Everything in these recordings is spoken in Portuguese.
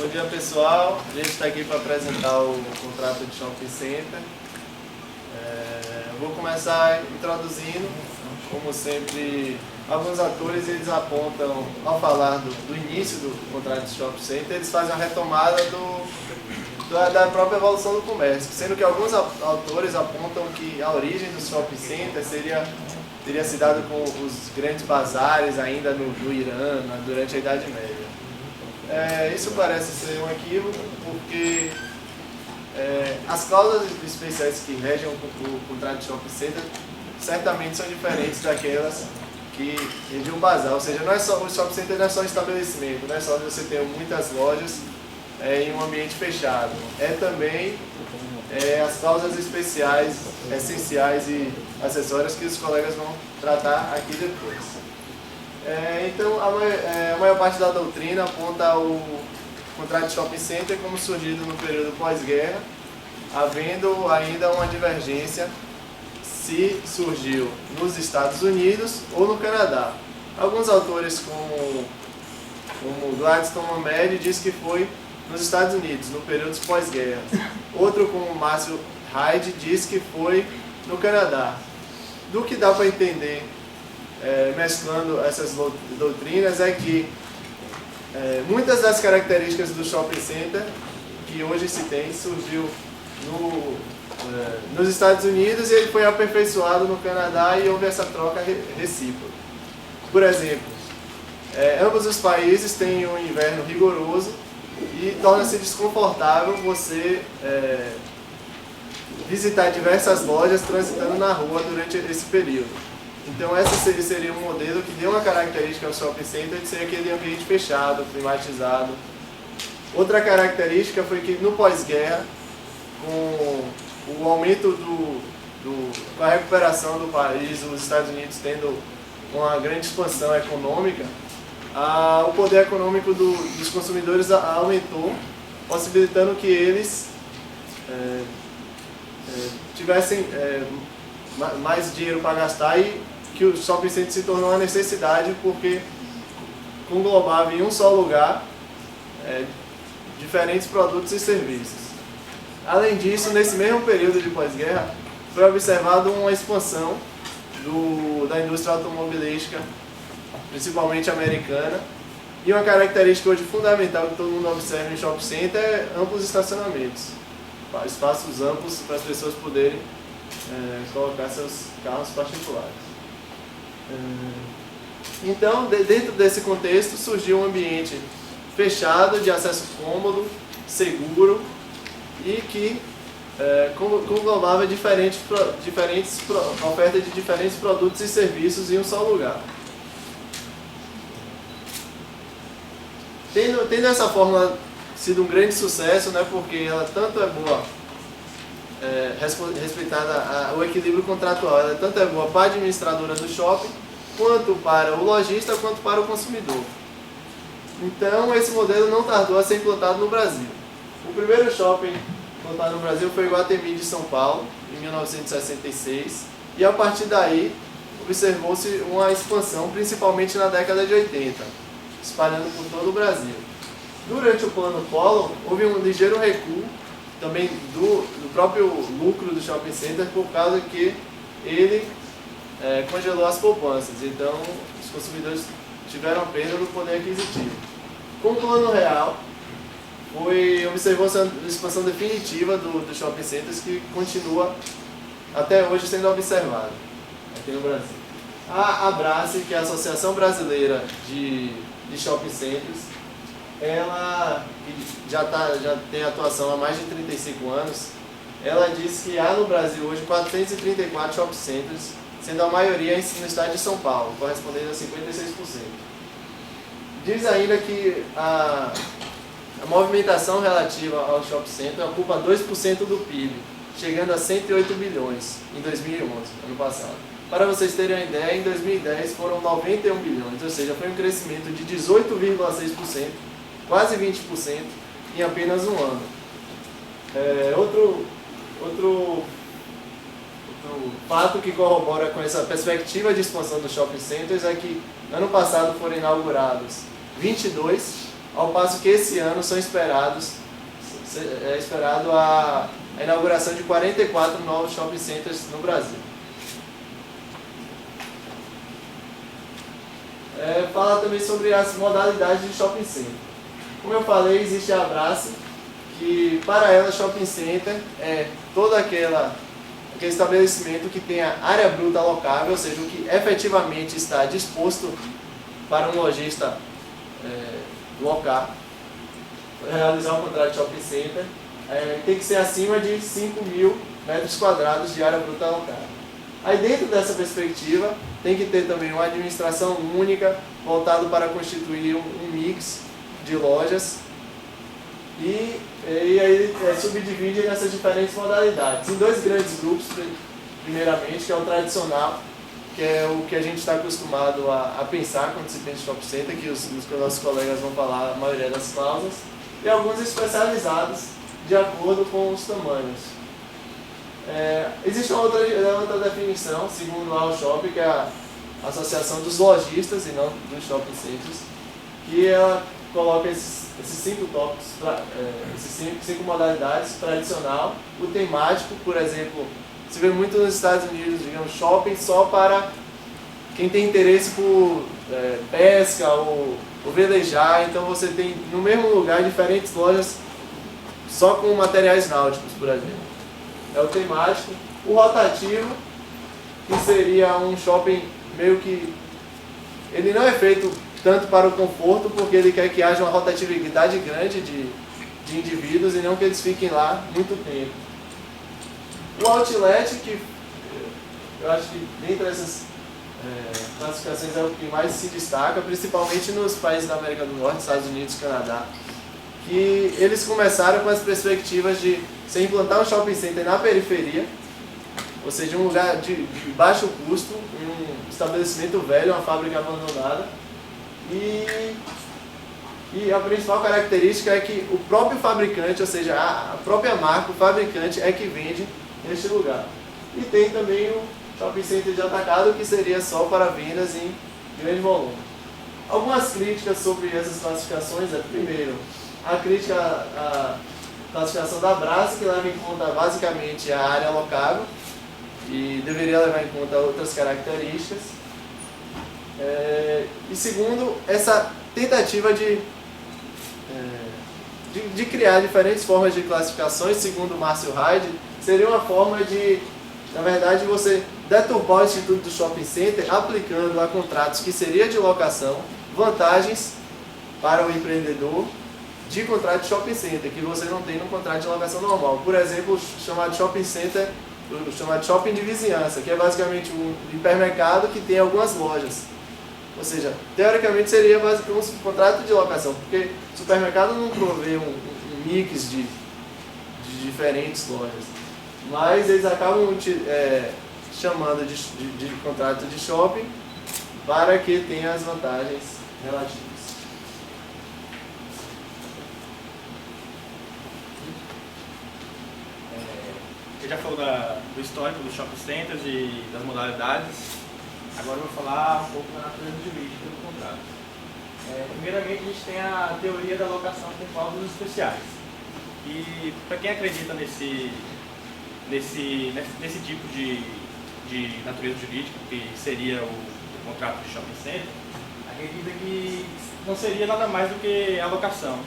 Bom dia, pessoal. A gente está aqui para apresentar o contrato de shopping center. Vou começar introduzindo, como sempre, alguns atores. Eles apontam, ao falar do início do contrato de shopping center, eles fazem a retomada da própria evolução do comércio, sendo que alguns autores apontam que a origem do shopping center teria se dado com os grandes bazares ainda no Irã, durante a Idade Média. Isso parece ser um equívoco, porque as cláusulas especiais que regem o contrato de shopping center certamente são diferentes daquelas que regem um bazar. Ou seja, o shopping center não é só um estabelecimento, não é só você ter muitas lojas em um ambiente fechado. É também as cláusulas especiais, essenciais e acessórias que os colegas vão tratar aqui depois. Então, a maior parte da doutrina aponta o contrato de shopping center como surgido no período pós-guerra, havendo ainda uma divergência se surgiu nos Estados Unidos ou no Canadá. Alguns autores, como Gladstone Mohamed, diz que foi nos Estados Unidos, no período pós-guerra. Outro, como Márcio Hyde, diz que foi no Canadá. Do que dá para entender, mesclando essas doutrinas, é que muitas das características do shopping center que hoje se tem surgiu nos Estados Unidos e ele foi aperfeiçoado no Canadá e houve essa troca recíproca. Por exemplo, ambos os países têm um inverno rigoroso e torna-se desconfortável você visitar diversas lojas transitando na rua durante esse período. Então esse seria um modelo que deu uma característica ao shopping center de ser aquele ambiente fechado, climatizado. Outra característica foi que no pós-guerra, com o aumento com a recuperação do país, os Estados Unidos tendo uma grande expansão econômica, o poder econômico dos consumidores aumentou, possibilitando que eles tivessem mais dinheiro para gastar e que o shopping center se tornou uma necessidade porque conglobava em um só lugar diferentes produtos e serviços. Além disso, nesse mesmo período de pós-guerra, foi observada uma expansão da indústria automobilística, principalmente americana, e uma característica hoje fundamental que todo mundo observa em shopping center é amplos estacionamentos, espaços amplos para as pessoas poderem colocar seus carros particulares. Então, dentro desse contexto, surgiu um ambiente fechado, de acesso cômodo, seguro e que conglobava oferta de diferentes produtos e serviços em um só lugar. Tendo essa fórmula sido um grande sucesso, né, porque ela tanto é boa, respeitada o equilíbrio contratual, ela tanto é boa para a administradora do shopping, quanto para o lojista, quanto para o consumidor. Então, esse modelo não tardou a ser implantado no Brasil. O primeiro shopping implantado no Brasil foi o Iguatemi de São Paulo, em 1966, e a partir daí observou-se uma expansão, principalmente na década de 80, espalhando por todo o Brasil. Durante o plano Collor, houve um ligeiro recuo também do próprio lucro do shopping center, por causa que ele congelou as poupanças. Então, os consumidores tiveram a perda do poder aquisitivo. Com o plano real, observou-se a expansão definitiva do shopping centers, que continua até hoje sendo observada aqui no Brasil. A Abrace, que é a Associação Brasileira de Shopping Centers, ela já tem atuação há mais de 35 anos, ela diz que há no Brasil hoje 434 shopping centers, sendo a maioria no estado de São Paulo, correspondendo a 56%. Diz ainda que a movimentação relativa ao shopping center ocupa 2% do PIB, chegando a 108 bilhões em 2011, ano passado. Para vocês terem uma ideia, em 2010 foram 91 bilhões, ou seja, foi um crescimento de 18,6%, quase 20% em apenas um ano. Outro fato que corrobora com essa perspectiva de expansão dos shopping centers é que ano passado foram inaugurados 22 ao passo que esse ano é esperado a inauguração de 44 novos shopping centers no Brasil. Falar também sobre as modalidades de shopping center. Como eu falei, existe a Abrace, que para ela shopping center é todo aquele estabelecimento que tem a área bruta alocável, ou seja, o que efetivamente está disposto para um lojista local realizar um contrato de shopping center, tem que ser acima de 5.000 metros quadrados de área bruta alocável. Aí dentro dessa perspectiva, tem que ter também uma administração única, voltado para constituir um mix de lojas, e aí subdivide nessas diferentes modalidades, em dois grandes grupos, primeiramente, que é o tradicional, que é o que a gente está acostumado a pensar quando se pensa em shopping center, que os nossos colegas vão falar a maioria das cláusulas, e alguns especializados de acordo com os tamanhos. Existe uma outra definição, segundo a Shopping, que é a Associação dos Lojistas e não dos Shopping Centers, que ela coloca esses 5 tópicos, esses cinco modalidades: tradicional, o temático, por exemplo, se vê muito nos Estados Unidos, digamos, shopping só para quem tem interesse por pesca ou velejar, então você tem no mesmo lugar diferentes lojas só com materiais náuticos, por exemplo. É o temático. O rotativo, que seria um shopping meio que... ele não é feito tanto para o conforto, porque ele quer que haja uma rotatividade grande de indivíduos e não que eles fiquem lá muito tempo. O outlet, que eu acho que dentro dessas classificações é o que mais se destaca, principalmente nos países da América do Norte, Estados Unidos e Canadá, que eles começaram com as perspectivas de você implantar um shopping center na periferia, ou seja, um lugar de baixo custo, um estabelecimento velho, uma fábrica abandonada, e a principal característica é que o próprio fabricante, ou seja, a própria marca, o fabricante é que vende neste lugar. E tem também o shopping center de atacado, que seria só para vendas em grande volume. Algumas críticas sobre essas classificações primeiro, a crítica à classificação da Abrace, que leva em conta basicamente a área alocável e deveria levar em conta outras características. E segundo, essa tentativa de criar diferentes formas de classificações, segundo Márcio Hyde, seria uma forma de, na verdade, você deturpar o Instituto do Shopping Center aplicando a contratos que seria de locação vantagens para o empreendedor de contrato de shopping center, que você não tem no contrato de locação normal. Por exemplo, o chamado shopping center, o chamado shopping de vizinhança, que é basicamente um hipermercado que tem algumas lojas. Ou seja, teoricamente seria basicamente um contrato de locação, porque o supermercado não provê um mix de diferentes lojas. Mas eles acabam chamando de contrato de shopping para que tenha as vantagens relativas. Você já falou do histórico dos shopping centers e das modalidades. Agora eu vou falar um pouco da natureza jurídica do contrato. Primeiramente, a gente tem a teoria da alocação com cláusulas especiais. E para quem acredita nesse tipo de natureza jurídica, que seria o contrato de shopping center, acredita que não seria nada mais do que a alocação,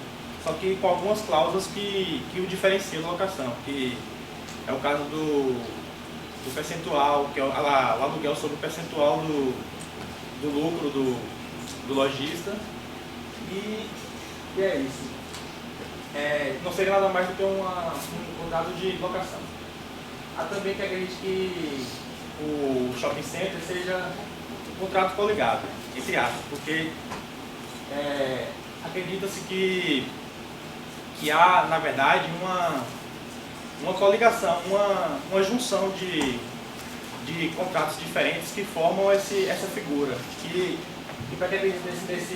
só que com algumas cláusulas que o diferenciam da alocação, que é o caso do percentual, que é o aluguel sobre o percentual do lucro do lojista, e é isso. Não seria nada mais do que um contrato de locação. Há também que acredite que o shopping center seja um contrato coligado, entre aspas, porque acredita-se que há, na verdade, uma coligação, uma junção de contratos diferentes que formam essa figura, que para quem acredita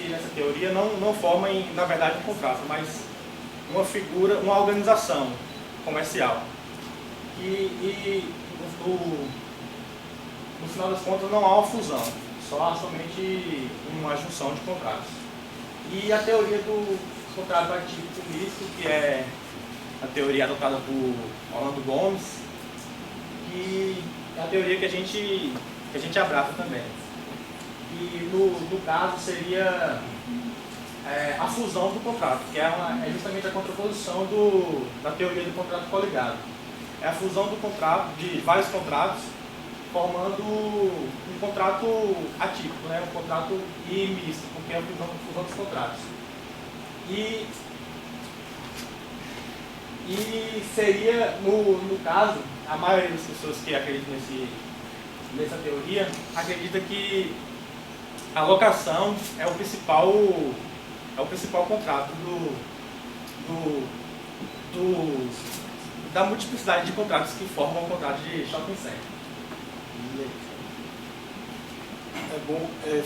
nessa teoria não forma, na verdade, um contrato, mas uma figura, uma organização comercial. E no final das contas não há uma fusão, só há somente uma junção de contratos. E a teoria contrato atípico misto, que é a teoria adotada por Orlando Gomes, que é a teoria que a gente abraça também. E no caso seria a fusão do contrato, que é justamente a contraposição da teoria do contrato coligado. É a fusão do contrato, de vários contratos, formando um contrato atípico, né? Um contrato misto, porque é a fusão dos contratos. E seria, no caso, a maioria das pessoas que acreditam nessa teoria acredita que a locação é o principal contrato da multiplicidade de contratos que formam o contrato de shopping center.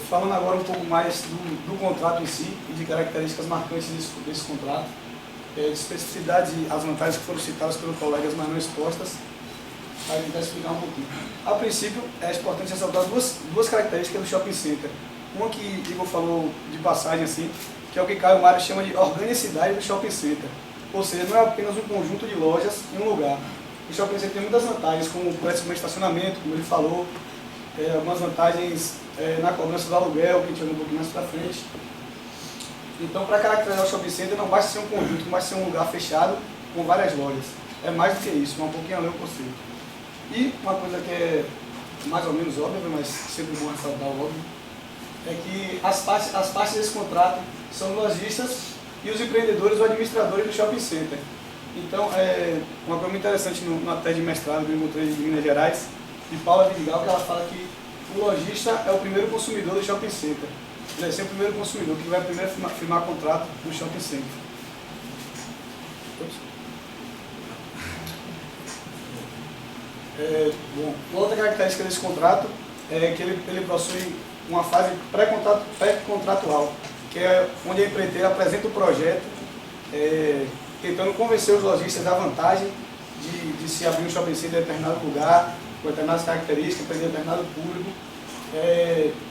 Falando agora um pouco mais do contrato em si e de características marcantes desse contrato, de especificidades e as vantagens que foram citadas pelos colegas, mas não expostas, a gente vai explicar um pouquinho. A princípio, é importante ressaltar duas características do shopping center. Uma que Igor falou de passagem, assim, que é o que Caio Mário chama de organicidade do shopping center. Ou seja, não é apenas um conjunto de lojas em um lugar. O shopping center tem muitas vantagens, como o preço de estacionamento, como ele falou, algumas vantagens na cobrança do aluguel, que a gente vai ver um pouquinho mais para frente. Então, para caracterizar o shopping center, não basta ser um conjunto, não basta ser um lugar fechado com várias lojas. É mais do que isso, é um pouquinho além do conceito. E uma coisa que é mais ou menos óbvia, mas sempre bom ressaltar o óbvio, é que as partes desse contrato são lojistas e os empreendedores ou administradores do shopping center. Então, uma coisa muito interessante na tese de mestrado que eu encontrei de Minas Gerais, de Paula Vidigal, que ela fala que o lojista é o primeiro consumidor do shopping center. Ele é sempre o primeiro consumidor, que vai primeiro firmar contrato no shopping center. Outra característica desse contrato é que ele possui uma fase pré-contratual, que é onde a empreiteira apresenta o projeto, tentando convencer os lojistas da vantagem de se abrir um shopping center em determinado lugar, com determinadas características, para determinado público,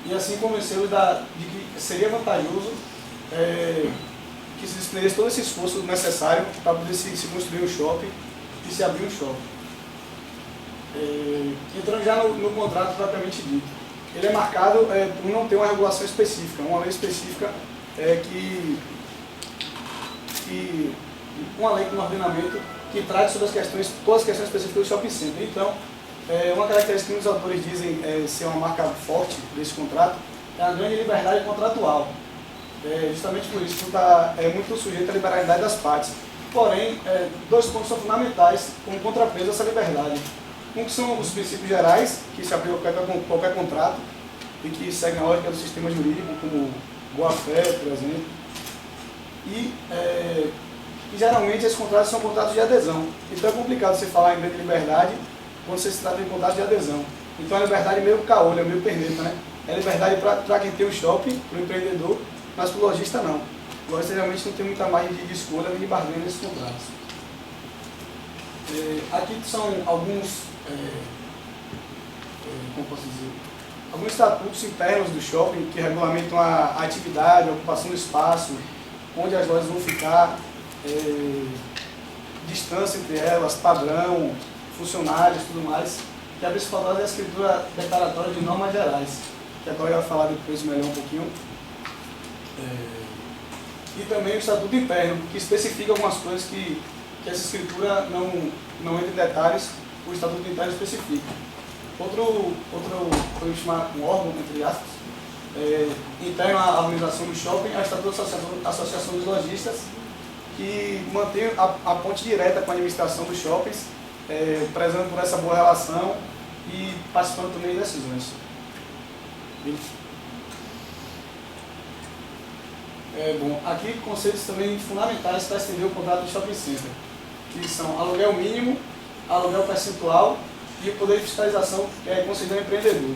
e assim convencê-los de que seria vantajoso que se desplegasse todo esse esforço necessário para poder se construir um shopping e se abrir um shopping. Entrando já no contrato propriamente dito, ele é marcado por não ter uma regulação específica, uma lei específica uma lei com um ordenamento que trate sobre todas as questões específicas do shopping center. Então, uma característica que os autores dizem ser uma marca forte desse contrato é a grande liberdade contratual. Justamente por isso que está muito sujeito à liberalidade das partes. Porém, dois pontos são fundamentais como contrapeso a essa liberdade. Um que são os princípios gerais, que se aplicam a qualquer contrato e que seguem a lógica do sistema jurídico, como boa-fé, por exemplo. E geralmente esses contratos são contratos de adesão. Então é complicado você falar em grande liberdade quando você se trata de contratos de adesão. Então a liberdade é meio caolho, é meio perneta, né? É liberdade para quem tem o shopping, para o empreendedor, mas para o lojista não. O lojista geralmente não tem muita margem de escolha nem de barganha nesses contratos. Aqui são alguns como posso dizer, alguns estatutos internos do shopping que regulamentam a atividade, a ocupação do espaço, onde as lojas vão ficar, distância entre elas, padrão, funcionários e tudo mais, que a principal delas é a escritura declaratória de normas gerais, que agora eu vou falar depois melhor um pouquinho. E também o estatuto interno, que especifica algumas coisas que essa escritura não entra em detalhes, o estatuto interno especifica. Outro podemos chamar um órgão, entre aspas, interno à organização do shopping, é o estatuto da Associação dos Lojistas, que mantém a ponte direta com a administração dos shoppings, prezando por essa boa relação e participando também de decisões. Aqui conceitos também fundamentais para estender o contrato de shopping center, que são aluguel mínimo, aluguel percentual e o poder de fiscalização que é concedido ao empreendedor.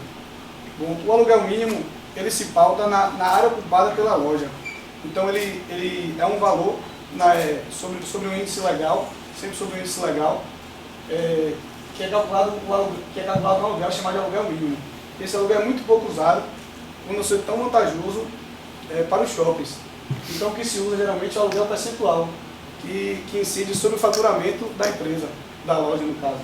O aluguel mínimo ele se pauta na área ocupada pela loja. Então ele é um valor sobre um índice legal, sempre sobre um índice legal, que é calculado no aluguel, chamado de aluguel mínimo. Esse aluguel é muito pouco usado, por não ser tão vantajoso para os shoppings. Então, o que se usa geralmente é o aluguel percentual, que incide sobre o faturamento da empresa, da loja, no caso.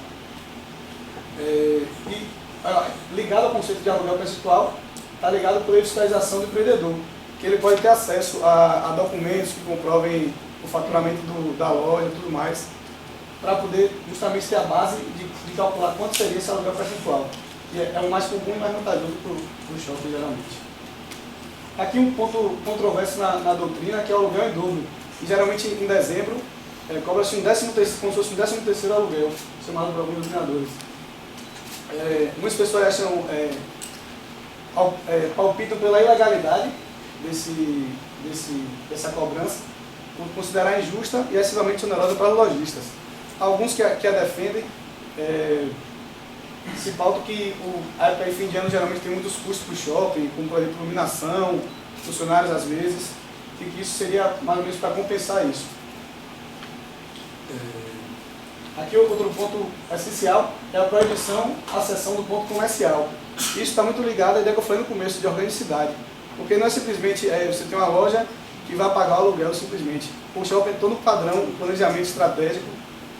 Ligado ao conceito de aluguel percentual, está ligado por fiscalização do empreendedor, que ele pode ter acesso a documentos que comprovem o faturamento da loja e tudo mais, para poder justamente ter a base de calcular quanto seria esse aluguel percentual. E é o mais comum e mais vantajoso para o shopping, geralmente. Aqui um ponto controverso na doutrina, que é o aluguel em dobro. E geralmente em dezembro cobra-se como se fosse um 13º aluguel, chamado por alguns doutrinadores. Muitas pessoas acham, palpitam pela ilegalidade dessa cobrança, por considerar injusta e excessivamente onerosa para os lojistas. Alguns que a defendem se pautam que a época de fim de ano geralmente tem muitos custos para o shopping, como por exemplo iluminação, funcionários às vezes, e que isso seria mais ou menos para compensar isso. Aqui outro ponto essencial é a proibição à cessão do ponto comercial. Isso está muito ligado à ideia que eu falei no começo de organicidade, porque não é simplesmente você tem uma loja que vai pagar o aluguel simplesmente. O shopping é todo padrão, um planejamento estratégico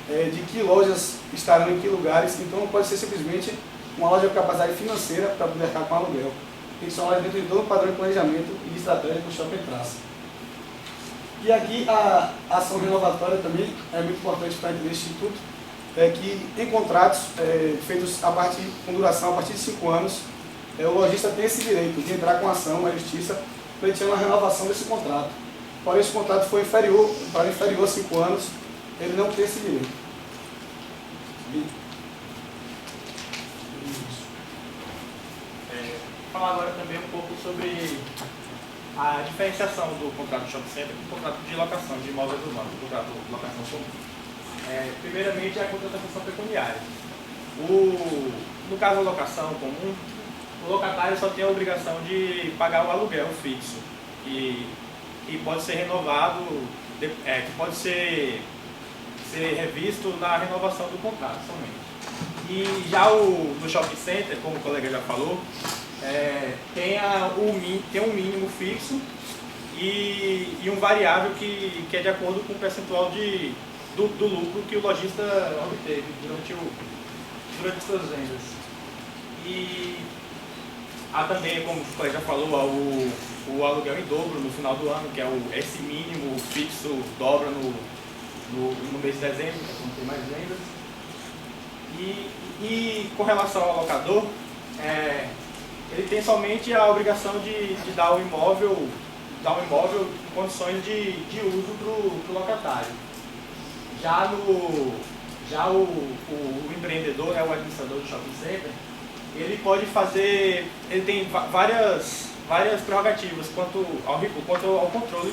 de que lojas estarão em que lugares, então não pode ser simplesmente uma loja com capacidade financeira para poder arcar com aluguel. Tem que ser uma loja dentro de todo o padrão de planejamento e de estratégia que o shopping traça. E aqui a ação renovatória também é muito importante para entender esse instituto, que em contratos feitos com duração a partir de 5 anos, o lojista tem esse direito de entrar com ação na justiça pleiteando a renovação desse contrato. Porém, esse contrato foi inferior a 5 anos, ele não tem esse direito. Falar agora também um pouco sobre a diferenciação do contrato de shopping center com o contrato de locação de imóveis urbanos, o contrato de locação comum. Primeiramente, é a contratação pecuniária. No caso da locação comum, o locatário só tem a obrigação de pagar o aluguel fixo, que pode ser renovado, que pode ser revisto na renovação do contrato somente. E já no shopping center, como o colega já falou, tem um mínimo fixo e um variável que é de acordo com o percentual do lucro que o lojista obteve durante suas vendas. E há também, como o colega já falou, o aluguel em dobro no final do ano, que é esse mínimo fixo dobra no mês de dezembro, que é quando tem mais vendas. E com relação ao locador, ele tem somente a obrigação de dar o imóvel em condições de uso para o locatário. Já o empreendedor, o administrador do shopping center, ele tem várias prerrogativas quanto ao controle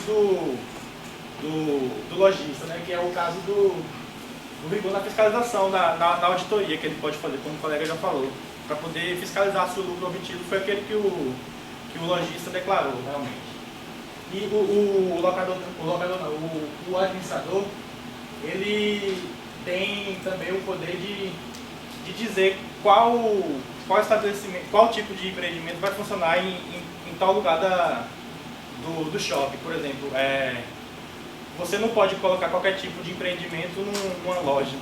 do lojista, né, que é o caso do rigor na fiscalização, na auditoria que ele pode fazer, como o colega já falou, para poder fiscalizar se o lucro obtido foi aquele que o lojista declarou realmente. E o administrador, ele tem também o poder de dizer qual tipo de empreendimento vai funcionar em tal lugar do shopping. Por exemplo, você não pode colocar qualquer tipo de empreendimento numa loja,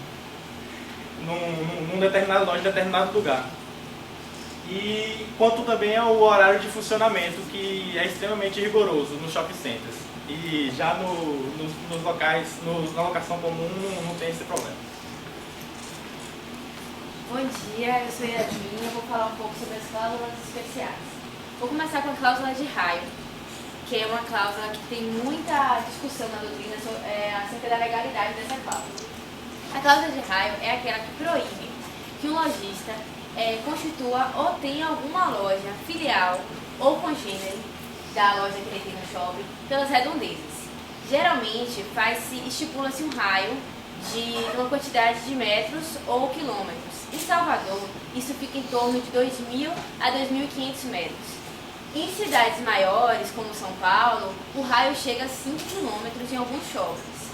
num determinada loja, em determinado lugar. E quanto também ao horário de funcionamento, que é extremamente rigoroso nos shopping centers. E já nos locais, na locação comum, não tem esse problema. Bom dia, eu sou Yasmin e eu vou falar um pouco sobre as cláusulas especiais. Vou começar com a cláusula de raio, que é uma cláusula que tem muita discussão na doutrina acerca da legalidade dessa cláusula. A cláusula de raio é aquela que proíbe que um lojista constitua ou tenha alguma loja filial ou congênere da loja que ele tem no shopping pelas redondezas. Geralmente estipula-se um raio de uma quantidade de metros ou quilômetros. Em Salvador, isso fica em torno de 2.000 a 2.500 metros. Em cidades maiores, como São Paulo, o raio chega a 5 quilômetros em alguns shoppings.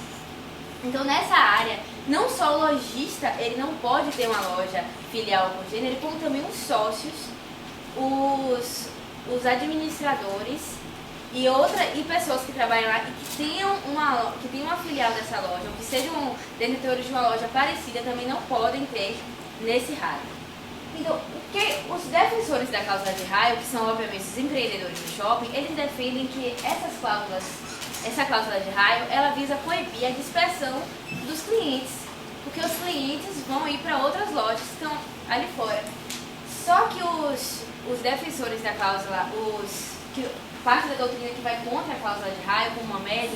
Então, nessa área, não só o lojista ele não pode ter uma loja filial ou congênere, como também os sócios, os administradores e pessoas que trabalham lá e que tenham uma filial dessa loja, ou que sejam detentores de uma loja parecida, também não podem ter nesse raio. Então, os defensores da cláusula de raio, que são obviamente os empreendedores do shopping, eles defendem que essa cláusula de raio, ela visa coibir a dispersão dos clientes, porque os clientes vão ir para outras lojas que estão ali fora. Só que os defensores da cláusula, parte da doutrina que vai contra a cláusula de raio, como a MED,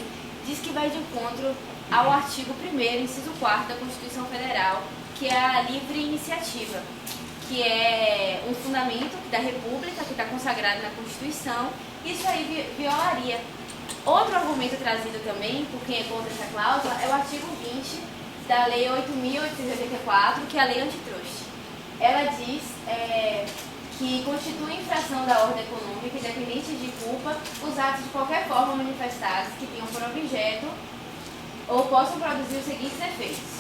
diz que vai de encontro ao artigo 1º, inciso 4º da Constituição Federal, que é a livre iniciativa, que é um fundamento da República, que está consagrado na Constituição. Isso aí violaria. Outro argumento trazido também por quem é contra essa cláusula é o artigo 20 da Lei 8.884, que é a Lei Antitruste. Ela diz que constitui infração da ordem econômica, independente de culpa, os atos de qualquer forma manifestados que tenham por objeto ou possam produzir os seguintes efeitos.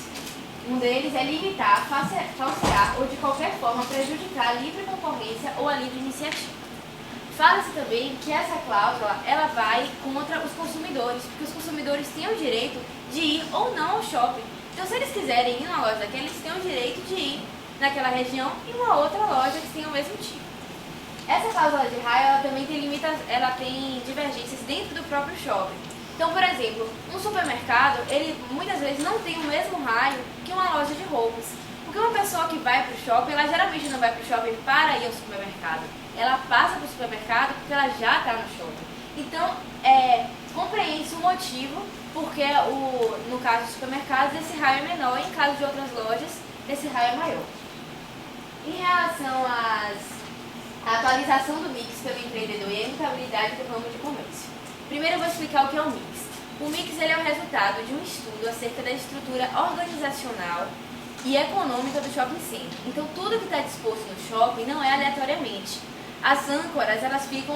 Um deles é limitar, falsear ou de qualquer forma prejudicar a livre concorrência ou a livre iniciativa. Fala-se também que essa cláusula ela vai contra os consumidores, porque os consumidores têm o direito de ir ou não ao shopping. Então, se eles quiserem ir numa loja daquela, eles têm o direito de ir naquela região e uma outra loja que tenha o mesmo tipo. Essa cláusula de raio ela também tem divergências dentro do próprio shopping. Então, por exemplo, um supermercado, ele muitas vezes não tem o mesmo raio que uma loja de roupas. Porque uma pessoa que vai para o shopping, ela geralmente não vai para o shopping para ir ao supermercado. Ela passa para o supermercado porque ela já está no shopping. Então, compreende-se o motivo porque, no caso dos supermercados, esse raio é menor e em caso de outras lojas, esse raio é maior. Em relação à atualização do mix pelo empreendedor e a imutabilidade do ramo de comércio. Primeiro eu vou explicar o que é o mix. O mix ele é o resultado de um estudo acerca da estrutura organizacional e econômica do shopping center. Então tudo que está disposto no shopping não é aleatoriamente. As âncoras elas ficam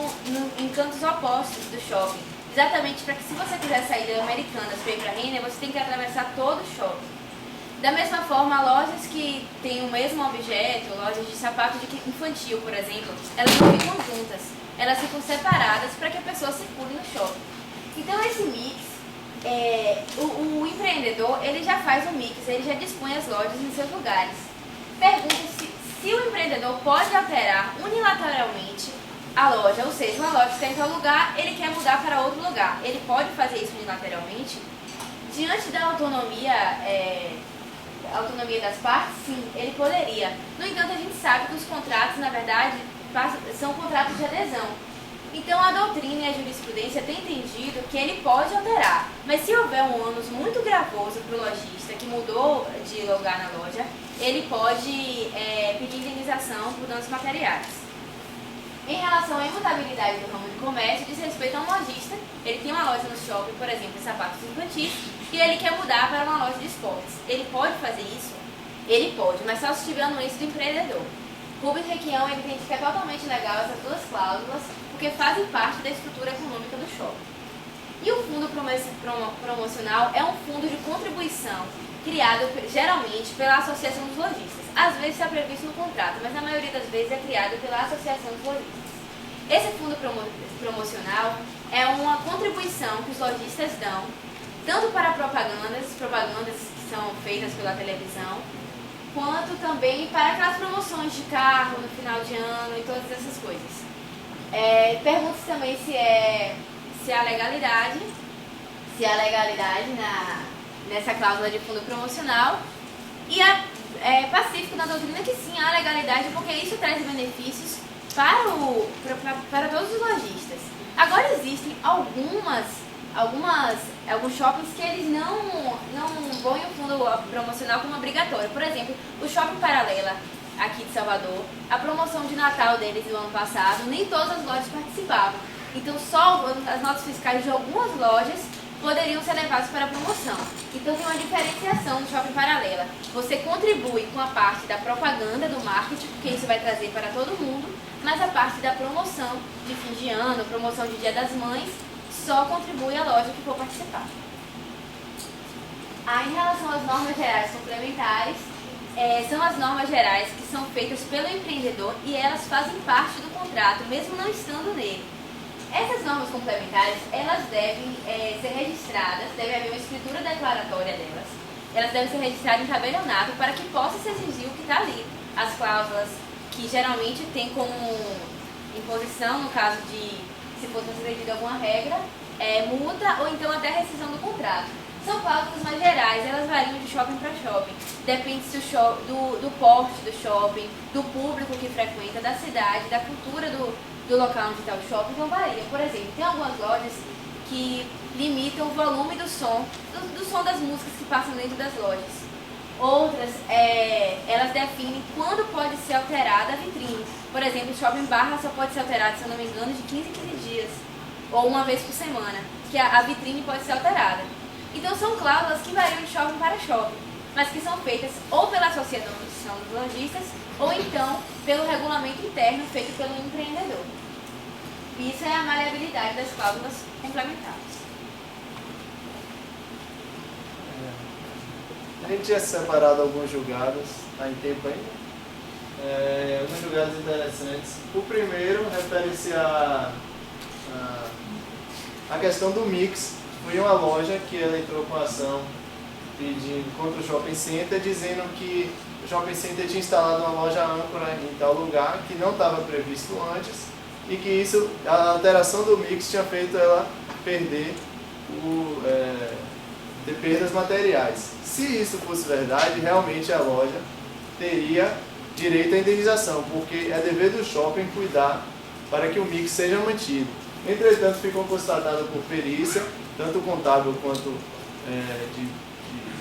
em cantos opostos do shopping, exatamente para que se você quiser sair da Americanas para ir para a Renner, você tem que atravessar todo o shopping. Da mesma forma, lojas que têm o mesmo objeto, lojas de sapato infantil, por exemplo, elas não ficam juntas, elas ficam separadas para que a pessoa circule no shopping. Então esse mix, o empreendedor, ele já faz o mix, ele já dispõe as lojas em seus lugares. Pergunta-se se o empreendedor pode alterar unilateralmente a loja, ou seja, uma loja que está em tal lugar, ele quer mudar para outro lugar. Ele pode fazer isso unilateralmente? Diante da autonomia das partes, sim, ele poderia. No entanto, a gente sabe que os contratos, na verdade, são contratos de adesão. Então, a doutrina e a jurisprudência têm entendido que ele pode alterar. Mas se houver um ônus muito gravoso para o lojista que mudou de lugar na loja, ele pode pedir indenização por danos materiais. Em relação à imutabilidade do ramo de comércio, diz respeito a um lojista. Ele tem uma loja no shopping, por exemplo, de sapatos infantis, e ele quer mudar para uma loja de esportes. Ele pode fazer isso? Ele pode, mas só se estiver no anuência do empreendedor. Rubens Requião ele entende que é totalmente legal essas duas cláusulas, porque fazem parte da estrutura econômica do shopping. E o fundo promocional é um fundo de contribuição criado geralmente pela Associação dos Lojistas. Às vezes está previsto no contrato, mas na maioria das vezes é criado pela Associação dos Lojistas. Esse fundo promocional é uma contribuição que os lojistas dão, tanto para propagandas que são feitas pela televisão, quanto também para aquelas promoções de carro no final de ano e todas essas coisas. Pergunta-se também se há legalidade nessa cláusula de fundo promocional, e é pacífico na doutrina que sim, há legalidade, porque isso traz benefícios para todos os lojistas. Agora existem alguns shoppings que eles não põem o fundo promocional como obrigatório. Por exemplo, o Shopping Paralela, aqui de Salvador, a promoção de Natal deles do ano passado, nem todas as lojas participavam. Então só as notas fiscais de algumas lojas poderiam ser levadas para a promoção. Então tem uma diferenciação do Shopping Paralela. Você contribui com a parte da propaganda, do marketing, porque isso vai trazer para todo mundo, mas a parte da promoção de fim de ano, promoção de Dia das Mães, só contribui a loja que for participar. Em relação às normas gerais complementares, são as normas gerais que são feitas pelo empreendedor e elas fazem parte do contrato, mesmo não estando nele. Essas normas complementares, elas devem ser registradas, deve haver uma escritura declaratória delas. Elas devem ser registradas em tabelionato para que possa se exigir o que está ali. As cláusulas que geralmente tem como imposição, no caso de, se fosse concedida alguma regra, multa ou então até rescisão do contrato. São cláusulas mais gerais, elas variam de shopping para shopping. Depende se do porte do shopping, do público que frequenta, da cidade, da cultura do local onde está o shopping, então varia. Por exemplo, tem algumas lojas que limitam o volume do som das músicas que passam dentro das lojas. Outras, elas definem quando pode ser alterada a vitrine. Por exemplo, o shopping Barra só pode ser alterado, se eu não me engano, de 15 em 15 dias, ou uma vez por semana, que a vitrine pode ser alterada. Então são cláusulas que variam de shopping para shopping, mas que são feitas ou pela Associação dos Lojistas, ou então pelo regulamento interno feito pelo empreendedor. Isso é a maleabilidade das cláusulas complementares. A gente tinha separado alguns julgados, está em tempo ainda. Alguns julgados interessantes. O primeiro refere-se à questão do mix. Foi uma loja que ela entrou com ação pedindo contra o shopping center, dizendo que o shopping center tinha instalado uma loja âncora em tal lugar que não estava previsto antes e que a alteração do mix tinha feito ela ter perdas materiais. Se isso fosse verdade, realmente a loja teria direito à indenização, porque é dever do shopping cuidar para que o mix seja mantido. Entretanto, ficou constatado por perícia, tanto contábil quanto de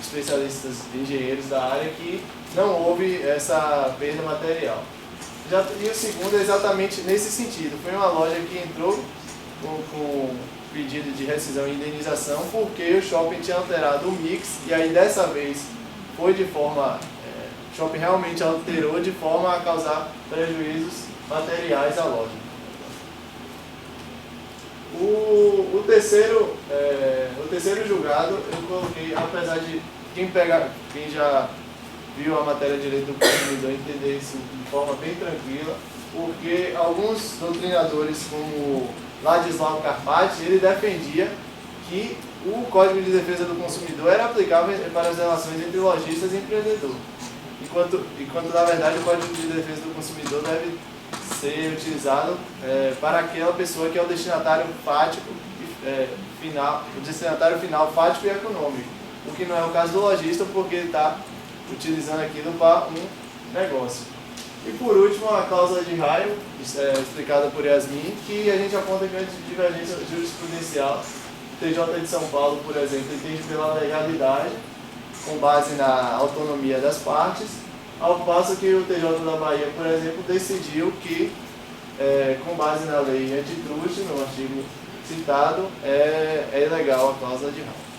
especialistas engenheiros da área, que não houve essa perda material. E o segundo é exatamente nesse sentido. Foi uma loja que entrou com pedido de rescisão e indenização porque o shopping tinha alterado o mix e aí dessa vez foi de forma... o shopping realmente alterou de forma a causar prejuízos materiais à loja. O terceiro julgado eu coloquei, apesar de quem já viu a matéria de direito do consumidor entender isso de forma bem tranquila, porque alguns doutrinadores como Ladislau Carpati, ele defendia que o Código de Defesa do Consumidor era aplicável para as relações entre lojistas e empreendedor, enquanto na verdade o Código de Defesa do Consumidor deve ser utilizado para aquela pessoa que é o destinatário final fático e econômico, o que não é o caso do lojista, porque ele está utilizando aquilo para um negócio. E por último, a cláusula de raio, explicada por Yasmin, que a gente aponta que é de divergência jurisprudencial. O TJ de São Paulo, por exemplo, entende pela legalidade, com base na autonomia das partes, ao passo que o TJ da Bahia, por exemplo, decidiu que, com base na lei antitruste, no artigo citado, é ilegal a cláusula de raio.